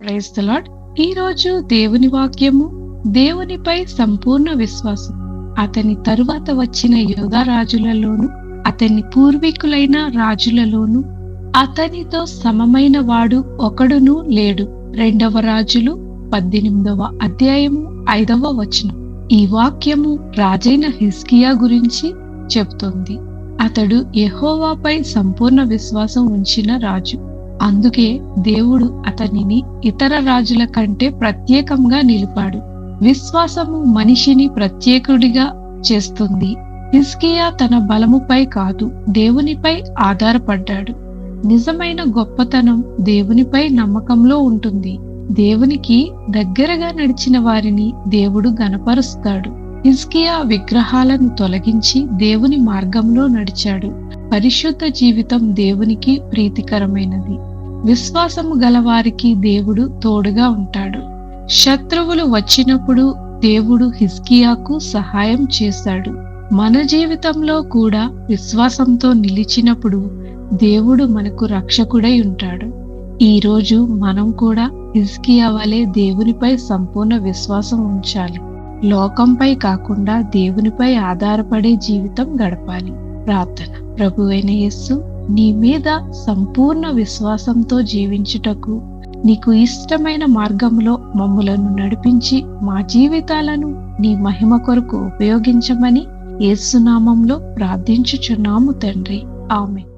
Praise the lord. ఈ రోజు దేవుని వాక్యము, దేవునిపై సంపూర్ణ విశ్వాసం. అతని తరువాత వచ్చిన యూదా రాజులలోను, అతని పూర్వీకులైన రాజులలోను అతనితో సమమైన వాడు ఒకడును లేడు. 2వ రాజులు 18వ అధ్యాయము 5వ వచనం. ఈ వాక్యము రాజైన హిజ్కియా గురించి చెప్తుంది. అతడు యెహోవాపై సంపూర్ణ విశ్వాసం ఉంచిన రాజు. అందుకే దేవుడు అతనిని ఇతర రాజుల కంటే ప్రత్యేకంగా నిలిపాడు. విశ్వాసము మనిషిని ప్రత్యేకుడిగా చేస్తుంది. హిజ్కియా తన బలముపై కాదు, దేవునిపై ఆధారపడ్డాడు. నిజమైన గొప్పతనం దేవునిపై నమ్మకంలో ఉంటుంది. దేవునికి దగ్గరగా నడిచిన వారిని దేవుడు ఘనపరుస్తాడు. హిజ్కియా విగ్రహాలను తొలగించి దేవుని మార్గంలో నడిచాడు. పరిశుద్ధ జీవితం దేవునికి ప్రీతికరమైనది. విశ్వాసము గలవారికి దేవుడు తోడుగా ఉంటాడు. శత్రువులు వచ్చినప్పుడు దేవుడు హిజ్కియాకు సహాయం చేశాడు. మన జీవితంలో కూడా విశ్వాసంతో నిలిచినప్పుడు దేవుడు మనకు రక్షకుడై ఉంటాడు. ఈ రోజు మనం కూడా హిజ్కియా వలె దేవునిపై సంపూర్ణ విశ్వాసం ఉంచాలి. లోకంపై కాకుండా దేవునిపై ఆధారపడే జీవితం గడపాలి. ప్రార్థన. ప్రభువైన యేసు, నీ మీద సంపూర్ణ విశ్వాసంతో జీవించుటకు నీకు ఇష్టమైన మార్గంలో మమ్ములను నడిపించి మా జీవితాలను నీ మహిమ కొరకు ఉపయోగించమని యేసు నామములో ప్రార్థించుచున్నాము తండ్రి. ఆమేన్.